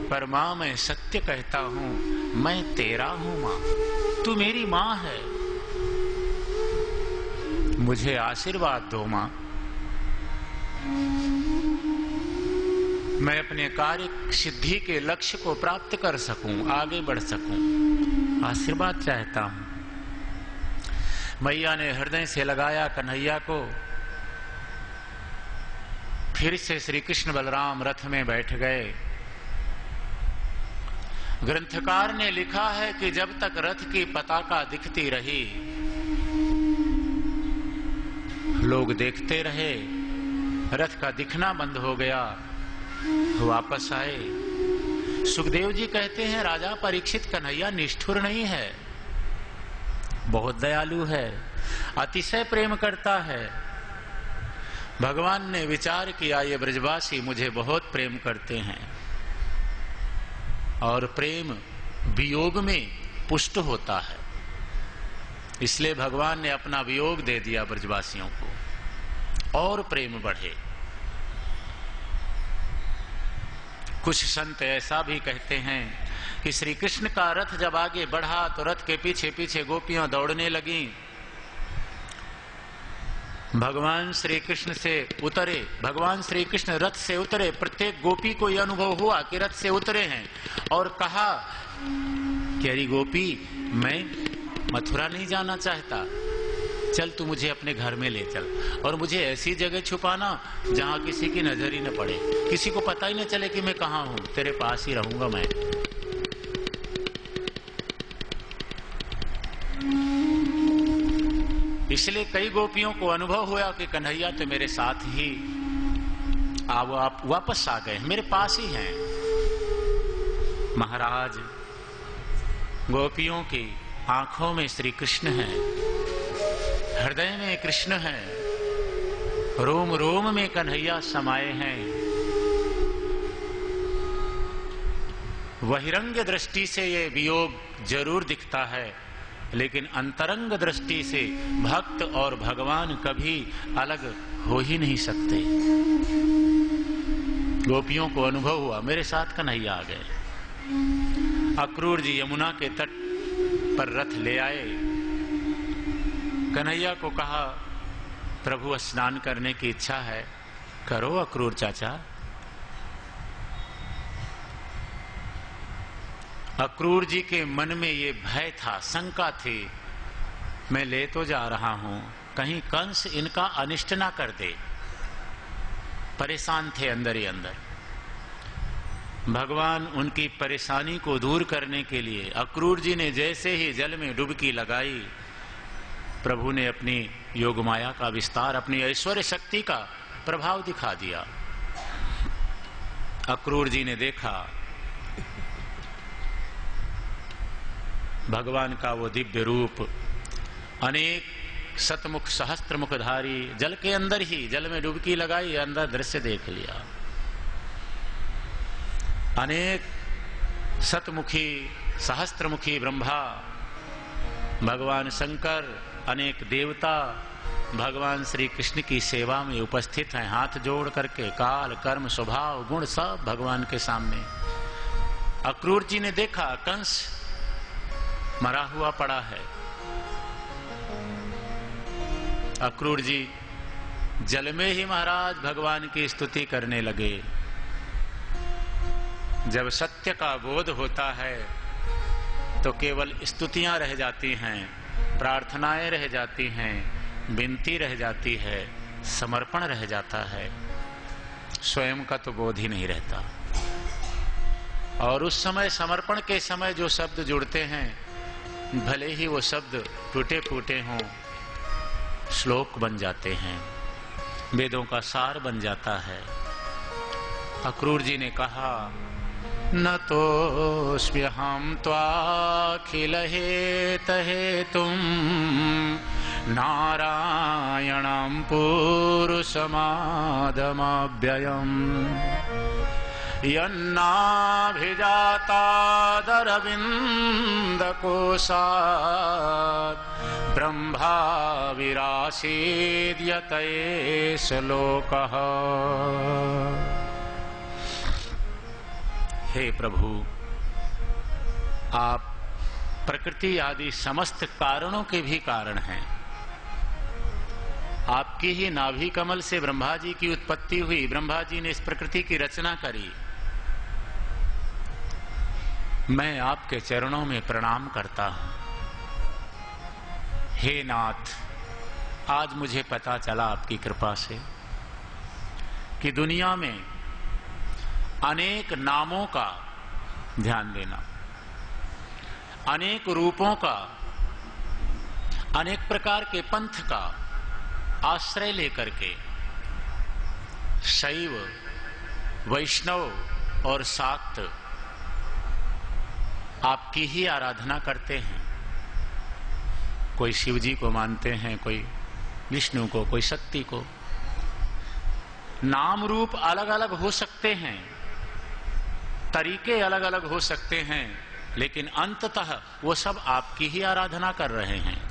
पर मां मैं सत्य कहता हूं, मैं तेरा हूं मां, तू मेरी मां है, मुझे आशीर्वाद दो मां, मैं अपने कार्य सिद्धि के लक्ष्य को प्राप्त कर सकूं, आगे बढ़ सकूं, आशीर्वाद चाहता हूं। मैया ने हृदय से लगाया कन्हैया को। फिर से श्री कृष्ण बलराम रथ में बैठ गए। ग्रंथकार ने लिखा है कि जब तक रथ की पताका दिखती रही लोग देखते रहे, रथ का दिखना बंद हो गया, वापस आए। सुखदेव जी कहते हैं राजा परीक्षित कन्हैया निष्ठुर नहीं है, बहुत दयालु है, अतिशय प्रेम करता है। भगवान ने विचार किया ये ब्रजवासी मुझे बहुत प्रेम करते हैं और प्रेम वियोग में पुष्ट होता है, इसलिए भगवान ने अपना वियोग दे दिया ब्रजवासियों को और प्रेम बढ़े। कुछ संत ऐसा भी कहते हैं कि श्री कृष्ण का रथ जब आगे बढ़ा तो रथ के पीछे पीछे गोपियां दौड़ने लगीं। भगवान श्री कृष्ण से उतरे, भगवान श्री कृष्ण रथ से उतरे, प्रत्येक गोपी को यह अनुभव हुआ कि रथ से उतरे हैं और कहा कि अरे गोपी मैं मथुरा नहीं जाना चाहता, चल तू मुझे अपने घर में ले चल और मुझे ऐसी जगह छुपाना जहां किसी की नजर ही न पड़े, किसी को पता ही न चले कि मैं कहां हूं, तेरे पास ही रहूंगा मैं। इसलिए कई गोपियों को अनुभव हुआ कि कन्हैया तो मेरे साथ ही आप वापस आ गए, मेरे पास ही हैं। महाराज गोपियों की आंखों में श्री कृष्ण हैं, हृदय में कृष्ण हैं, रोम रोम में कन्हैया समाये हैं। बहिरंग दृष्टि से ये वियोग जरूर दिखता है, लेकिन अंतरंग दृष्टि से भक्त और भगवान कभी अलग हो ही नहीं सकते। गोपियों को अनुभव हुआ मेरे साथ कन्हैया आ गए। अक्रूर जी यमुना के तट पर रथ ले आए। कन्हैया को कहा प्रभु स्नान करने की इच्छा है, करो अक्रूर चाचा। अक्रूर जी के मन में ये भय था, शंका थी, मैं ले तो जा रहा हूं, कहीं कंस इनका अनिष्ट ना कर दे। परेशान थे अंदर ही अंदर। भगवान उनकी परेशानी को दूर करने के लिए अक्रूर जी ने जैसे ही जल में डुबकी लगाई, प्रभु ने अपनी योग माया का विस्तार, अपनी ऐश्वर्य शक्ति का प्रभाव दिखा दिया। अक्रूर जी ने देखा भगवान का वो दिव्य रूप, अनेक शतमुख सहस्त्र मुखधारी, जल के अंदर ही, जल में डुबकी लगाई, अंदर दृश्य देख लिया। अनेक शतमुखी सहस्त्रमुखी ब्रह्मा, भगवान शंकर, अनेक देवता भगवान श्री कृष्ण की सेवा में उपस्थित हैं, हाथ जोड़ करके, काल कर्म स्वभाव गुण सब भगवान के सामने। अक्रूर जी ने देखा कंस मरा हुआ पड़ा है। अक्रूर जी जल में ही महाराज भगवान की स्तुति करने लगे। जब सत्य का बोध होता है तो केवल स्तुतियां रह जाती हैं, प्रार्थनाएं रह जाती हैं, विनती रह जाती है, समर्पण रह जाता है, स्वयं का तो बोध ही नहीं रहता। और उस समय समर्पण के समय जो शब्द जुड़ते हैं, भले ही वो शब्द टूटे फूटे हों, श्लोक बन जाते हैं, वेदों का सार बन जाता है। अक्रूर जी ने कहा न तोस्म्यहं त्वाखिल हेतुं नारायणं पुरुषमादमव्ययम् यन्नाभिजातादरविन्दकोशात् ब्रह्मा विरासीद्यत एष लोकः। हे प्रभु, आप प्रकृति आदि समस्त कारणों के भी कारण हैं। आपकी ही नाभि कमल से ब्रह्मा जी की उत्पत्ति हुई, ब्रह्मा जी ने इस प्रकृति की रचना करी। मैं आपके चरणों में प्रणाम करता हूं। हे नाथ, आज मुझे पता चला आपकी कृपा से कि दुनिया में अनेक नामों का, ध्यान देना, अनेक रूपों का, अनेक प्रकार के पंथ का आश्रय लेकर के शैव, वैष्णव और शाक्त आपकी ही आराधना करते हैं। कोई शिव जी को मानते हैं, कोई विष्णु को, कोई शक्ति को। नाम रूप अलग अलग हो सकते हैं, तरीके अलग अलग हो सकते हैं, लेकिन अंततः वो सब आपकी ही आराधना कर रहे हैं।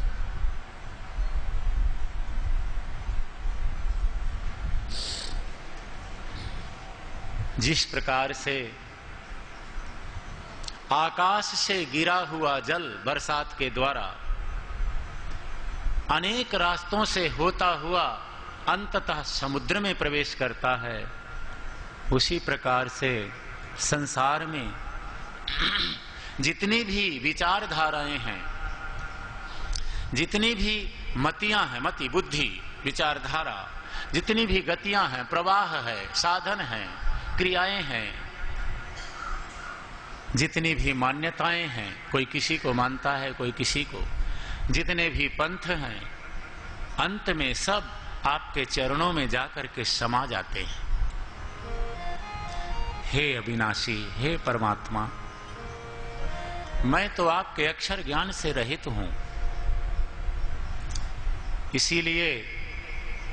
जिस प्रकार से आकाश से गिरा हुआ जल बरसात के द्वारा अनेक रास्तों से होता हुआ अंततः समुद्र में प्रवेश करता है, उसी प्रकार से संसार में जितनी भी विचारधाराएं हैं, जितनी भी मतियां हैं, मति बुद्धि विचारधारा, जितनी भी गतियां हैं, प्रवाह है, साधन हैं, क्रियाएं हैं, जितनी भी मान्यताएं हैं, कोई किसी को मानता है, कोई किसी को, जितने भी पंथ हैं, अंत में सब आपके चरणों में जाकर के समा जाते हैं। हे अविनाशी, हे परमात्मा, मैं तो आपके अक्षर ज्ञान से रहित हूं, इसीलिए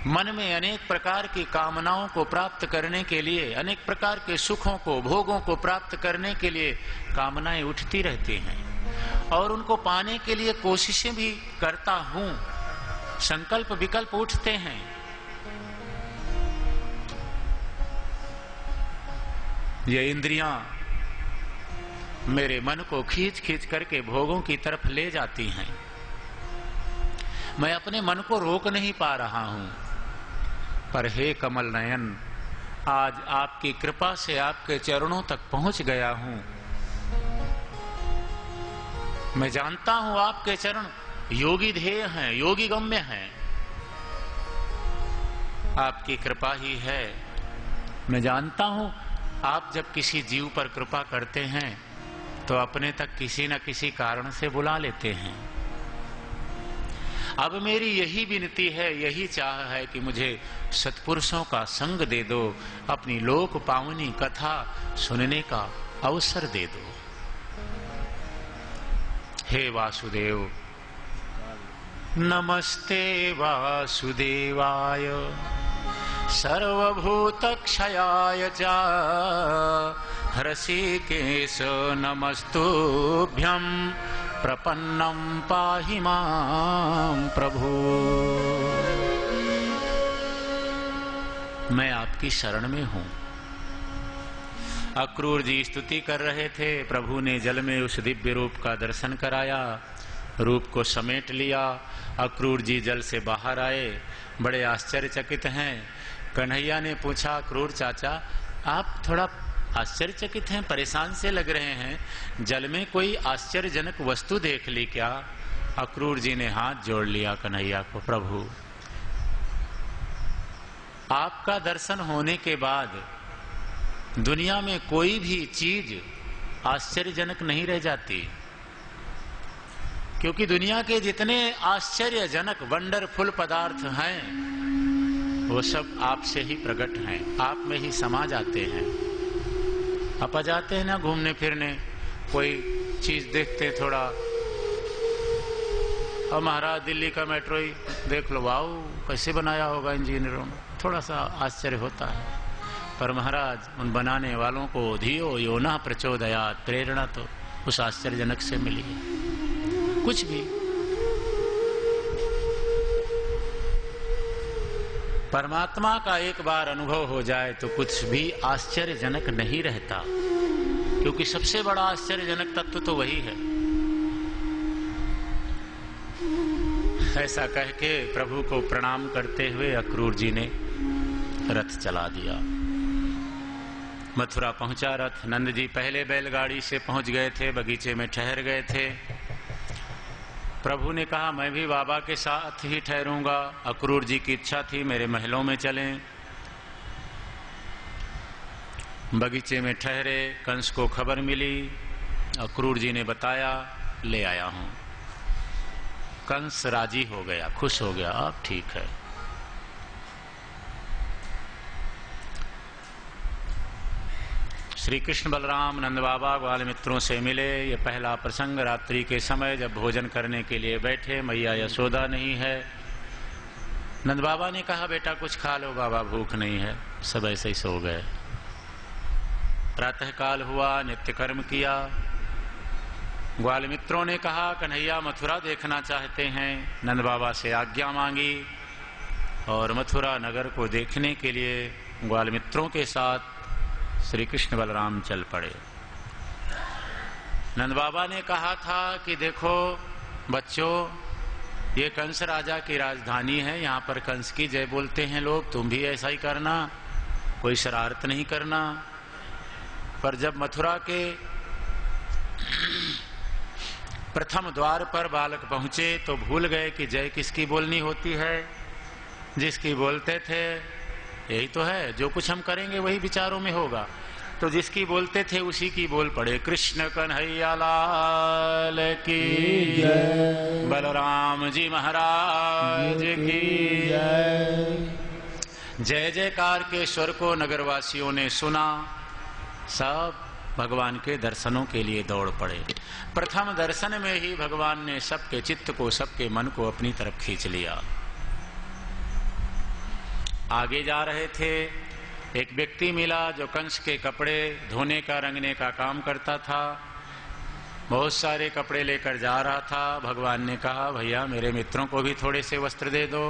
मन में अनेक प्रकार की कामनाओं को प्राप्त करने के लिए, अनेक प्रकार के सुखों को, भोगों को प्राप्त करने के लिए कामनाएं उठती रहती हैं और उनको पाने के लिए कोशिशें भी करता हूं, संकल्प विकल्प उठते हैं। ये इंद्रियां मेरे मन को खींच खींच करके भोगों की तरफ ले जाती हैं। मैं अपने मन को रोक नहीं पा रहा हूं, पर हे कमल नयन, आज आपकी कृपा से आपके चरणों तक पहुंच गया हूं। मैं जानता हूं आपके चरण योगी ध्येय हैं, योगी गम्य हैं। आपकी कृपा ही है। मैं जानता हूं आप जब किसी जीव पर कृपा करते हैं तो अपने तक किसी न किसी कारण से बुला लेते हैं। अब मेरी यही विनती है, यही चाह है कि मुझे सत्पुरुषों का संग दे दो, अपनी लोक पावनी कथा सुनने का अवसर दे दो। हे वासुदेव, नमस्ते वासुदेवाय सर्वभूतक्षयाय च हृषिकेश नमस्तुभ्यं प्रपन्नं पाहि मां प्रभु। मैं आपकी शरण में हूं। अक्रूर जी स्तुति कर रहे थे, प्रभु ने जल में उस दिव्य रूप का दर्शन कराया, रूप को समेट लिया। अक्रूर जी जल से बाहर आए, बड़े आश्चर्यचकित हैं। कन्हैया ने पूछा, अक्रूर चाचा आप थोड़ा आश्चर्यचकित हैं, परेशान से लग रहे हैं, जल में कोई आश्चर्यजनक वस्तु देख ली क्या? अक्रूर जी ने हाथ जोड़ लिया कन्हैया को, प्रभु आपका दर्शन होने के बाद दुनिया में कोई भी चीज आश्चर्यजनक नहीं रह जाती, क्योंकि दुनिया के जितने आश्चर्यजनक वंडरफुल पदार्थ हैं वो सब आपसे ही प्रकट हैं, आप में ही समा जाते हैं। आप आ जाते हैं ना घूमने फिरने, कोई चीज देखते थोड़ा, और महाराज दिल्ली का मेट्रो ही देख लो, वाओ कैसे बनाया होगा इंजीनियरों ने, थोड़ा सा आश्चर्य होता है। पर महाराज उन बनाने वालों को धियो यो न प्रचोदयात्, प्रेरणा तो उस आश्चर्यजनक से मिली है। कुछ भी परमात्मा का एक बार अनुभव हो जाए तो कुछ भी आश्चर्यजनक नहीं रहता, क्योंकि सबसे बड़ा आश्चर्यजनक तत्व तो वही है। ऐसा कह के प्रभु को प्रणाम करते हुए अक्रूर जी ने रथ चला दिया। मथुरा पहुंचा रथ। नंद जी पहले बैलगाड़ी से पहुंच गए थे, बगीचे में ठहर गए थे। प्रभु ने कहा मैं भी बाबा के साथ ही ठहरूंगा। अक्रूर जी की इच्छा थी मेरे महलों में चलें। बगीचे में ठहरे। कंस को खबर मिली, अक्रूर जी ने बताया, ले आया हूं। कंस राजी हो गया, खुश हो गया, अब ठीक है। श्री कृष्ण बलराम नंद बाबा ग्वाल मित्रों से मिले। ये पहला प्रसंग रात्रि के समय जब भोजन करने के लिए बैठे, मैया यशोदा नहीं है। नंद बाबा ने कहा बेटा कुछ खा लो, बाबा भूख नहीं है। सब ऐसे ही सो गए। प्रातः काल हुआ, नित्य कर्म किया। ग्वाल मित्रों ने कहा कन्हैया मथुरा देखना चाहते हैं। नंद बाबा से आज्ञा मांगी और मथुरा नगर को देखने के लिए ग्वाल मित्रों के साथ श्री कृष्ण बलराम चल पड़े। नंद बाबा ने कहा था कि देखो बच्चों, ये कंस राजा की राजधानी है, यहाँ पर कंस की जय बोलते हैं लोग, तुम भी ऐसा ही करना, कोई शरारत नहीं करना। पर जब मथुरा के प्रथम द्वार पर बालक पहुंचे तो भूल गए कि जय किसकी बोलनी होती है। जिसकी बोलते थे यही तो है, जो कुछ हम करेंगे वही विचारों में होगा। तो जिसकी बोलते थे उसी की बोल पड़े। कृष्ण कन्हैया लाल की जय, बलराम जी महाराज की जय। जय जयकार के स्वर को नगरवासियों ने सुना। सब भगवान के दर्शनों के लिए दौड़ पड़े। प्रथम दर्शन में ही भगवान ने सबके चित्त को, सबके मन को अपनी तरफ खींच लिया। आगे जा रहे थे, एक व्यक्ति मिला जो कंस के कपड़े धोने का, रंगने का काम करता था। बहुत सारे कपड़े लेकर जा रहा था। भगवान ने कहा भैया मेरे मित्रों को भी थोड़े से वस्त्र दे दो।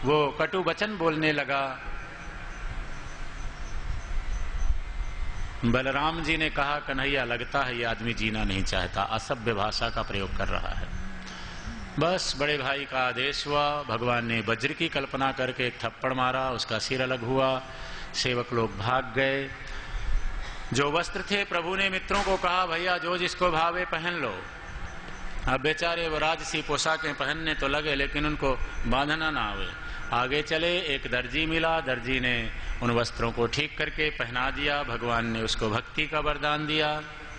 वो कटु वचन बोलने लगा। बलराम जी ने कहा कन्हैया लगता है ये आदमी जीना नहीं चाहता, असभ्य भाषा का प्रयोग कर रहा है। बस बड़े भाई का आदेश हुआ। भगवान ने वज्र की कल्पना करके एक थप्पड़ मारा, उसका सिर अलग हुआ। सेवक लोग भाग गए। जो वस्त्र थे प्रभु ने मित्रों को कहा भैया जो जिसको भावे पहन लो। अब बेचारे वो राजसी पोशाकें पहनने तो लगे लेकिन उनको बांधना ना आवे। आगे चले, एक दर्जी मिला। दर्जी ने उन वस्त्रों को ठीक करके पहना दिया। भगवान ने उसको भक्ति का वरदान दिया।